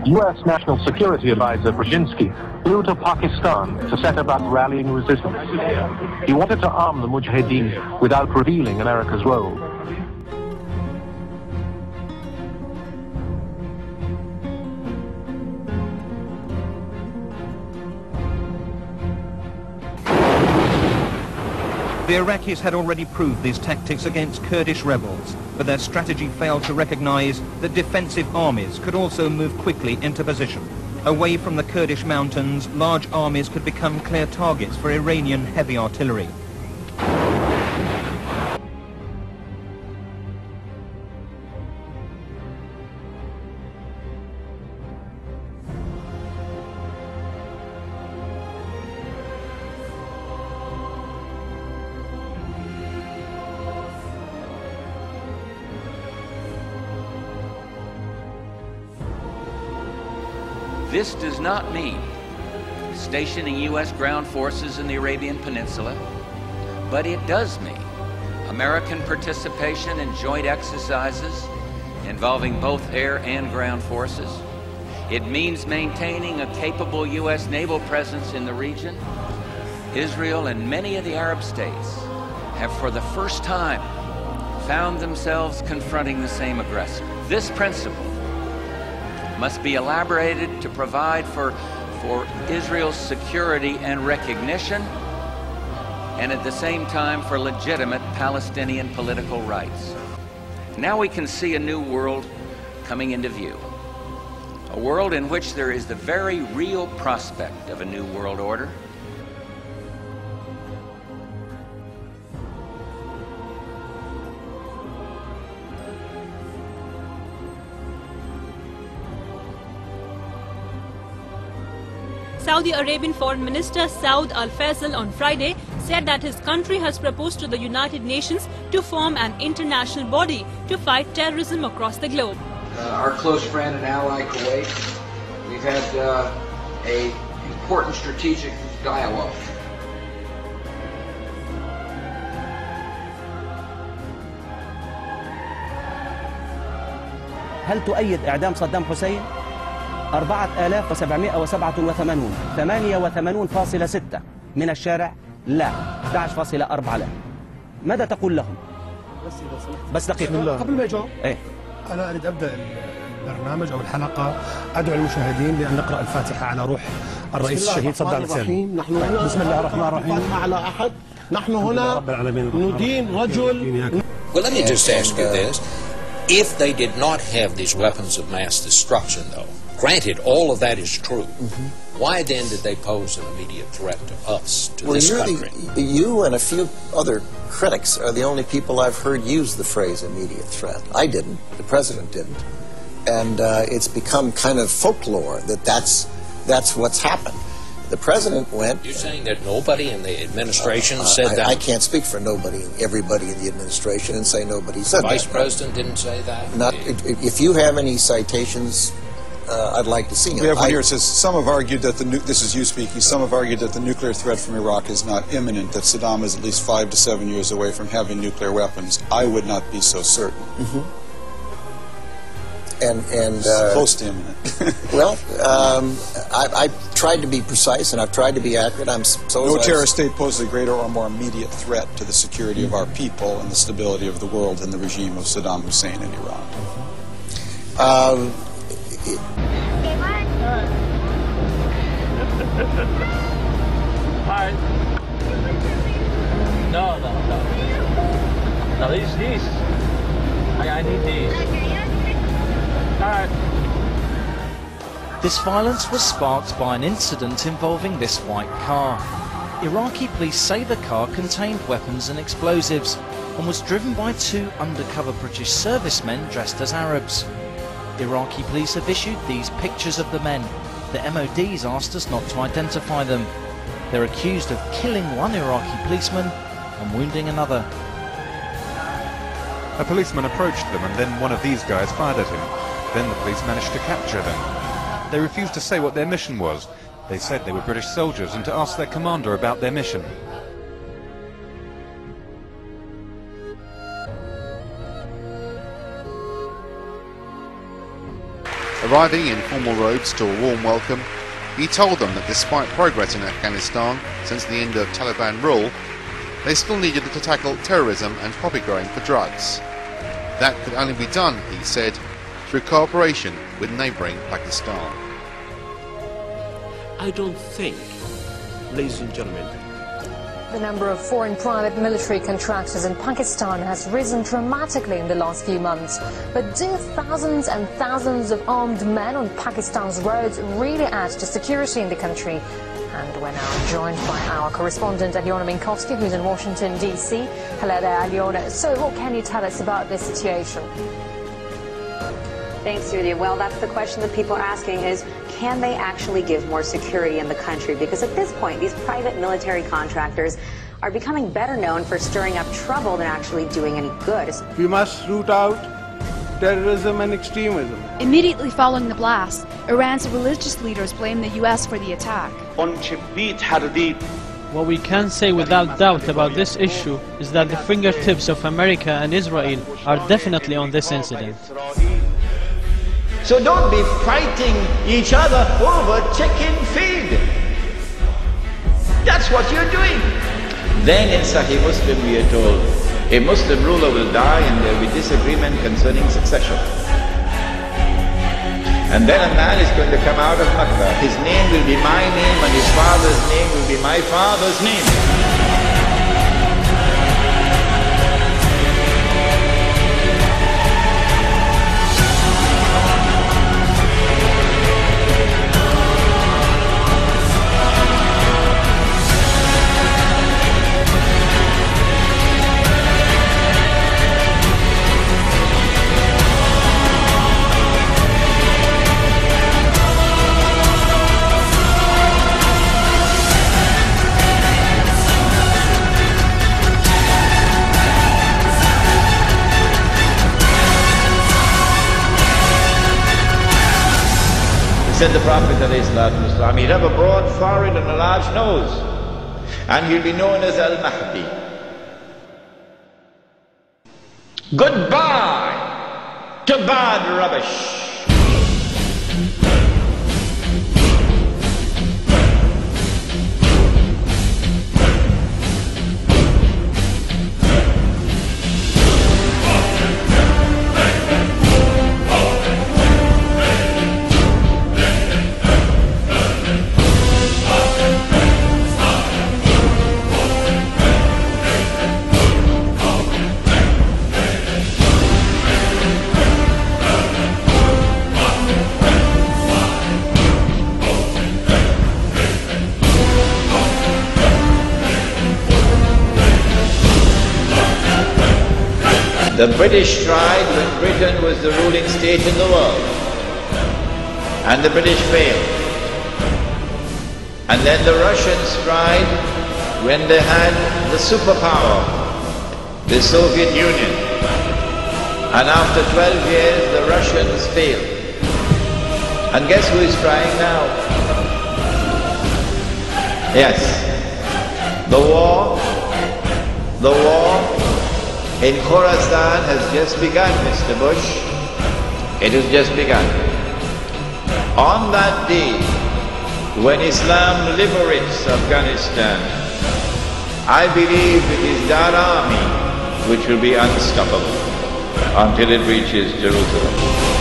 U.S. National Security Advisor Brzezinski flew to Pakistan to set about rallying resistance. He wanted to arm the Mujahideen without revealing America's role. The Iraqis had already proved these tactics against Kurdish rebels, but their strategy failed to recognize that defensive armies could also move quickly into position. Away from the Kurdish mountains, large armies could become clear targets for Iranian heavy artillery. This does not mean stationing U.S. ground forces in the Arabian Peninsula, but it does mean American participation in joint exercises involving both air and ground forces. It means maintaining a capable U.S. naval presence in the region. Israel and many of the Arab states have for the first time found themselves confronting the same aggressor. This principle must be elaborated to provide for Israel's security and recognition, and at the same time for legitimate Palestinian political rights. Now we can see a new world coming into view. A world in which there is the very real prospect of a new world order. Saudi Arabian Foreign Minister Saud Al-Faisal on Friday said that his country has proposed to the United Nations to form an international body to fight terrorism across the globe. Our close friend and ally Kuwait, we've had an important strategic dialogue. هل تؤيد إعدام صدام حسين؟ 4787 88.6 من الشارع لا 11.4 لا. ماذا تقول لهم؟ بس دقيقة قبل ما يجاوب أنا أريد أبدأ البرنامج أو الحلقة أدعو المشاهدين بأن نقرأ الفاتحة على روح الرئيس الشهيد صدام حسين. بسم الله الرحمن الرحيم. على أحد نحن هنا ندين رجل. Well, let me just ask you this. If they did not have these weapons of mass destruction, though, granted, all of that is true. Why then did they pose an immediate threat to us, to this country? You and a few other critics are the only people I've heard use the phrase immediate threat. I didn't. The president didn't. And it's become kind of folklore that that's what's happened. The president went... You're saying that nobody in the administration said that? I can't speak for nobody, everybody in the administration, and say nobody said that. The vice president didn't say that? Not, if you have any citations... I'd like to see them. We have one here that says, some have argued that this is you speaking, some have argued that the nuclear threat from Iraq is not imminent, that Saddam is at least 5 to 7 years away from having nuclear weapons. I would not be so certain. Close to imminent. Well, I tried to be precise and I've tried to be accurate. No terrorist state poses a greater or more immediate threat to the security of our people and the stability of the world than the regime of Saddam Hussein in Iran. No, these. I need these. This violence was sparked by an incident involving this white car. Iraqi police say the car contained weapons and explosives and was driven by 2 undercover British servicemen dressed as Arabs. Iraqi police have issued these pictures of the men. The MOD's asked us not to identify them. They're accused of killing one Iraqi policeman and wounding another. A policeman approached them and then one of these guys fired at him. Then the police managed to capture them. They refused to say what their mission was. They said they were British soldiers and to ask their commander about their mission. Arriving in formal robes to a warm welcome, he told them that despite progress in Afghanistan since the end of Taliban rule, they still needed to tackle terrorism and poppy growing for drugs. That could only be done, he said, through cooperation with neighbouring Pakistan. I don't think, ladies and gentlemen, the number of foreign private military contractors in Pakistan has risen dramatically in the last few months. But do thousands and thousands of armed men on Pakistan's roads really add to security in the country? And we're now joined by our correspondent Alyona Minkowski, who's in Washington, D.C. Hello there, Alyona. So what can you tell us about this situation? Thanks, Julia. Well, that's the question that people are asking is, can they actually give more security in the country? Because at this point, these private military contractors are becoming better known for stirring up trouble than actually doing any good. We must root out terrorism and extremism. Immediately following the blast, Iran's religious leaders blamed the U.S. for the attack. What we can say without doubt about this issue is that the fingertips of America and Israel are definitely on this incident. So don't be fighting each other over chicken feed. That's what you're doing. Then in Sahih Muslim we are told, a Muslim ruler will die and there will be disagreement concerning succession. And then a man is going to come out of Makkah. His name will be my name and his father's name will be my father's name. Said the Prophet ﷺ, he'll have a broad forehead and a large nose, and he'll be known as Al-Mahdi. Goodbye to bad rubbish. The British tried when Britain was the ruling state in the world, and the British failed. And then the Russians tried when they had the superpower, the Soviet Union. And after 12 years, the Russians failed. And guess who is trying now? Yes, the war in Khorasan has just begun, Mr. Bush. It has just begun. On that day, when Islam liberates Afghanistan, I believe it is that army which will be unstoppable until it reaches Jerusalem.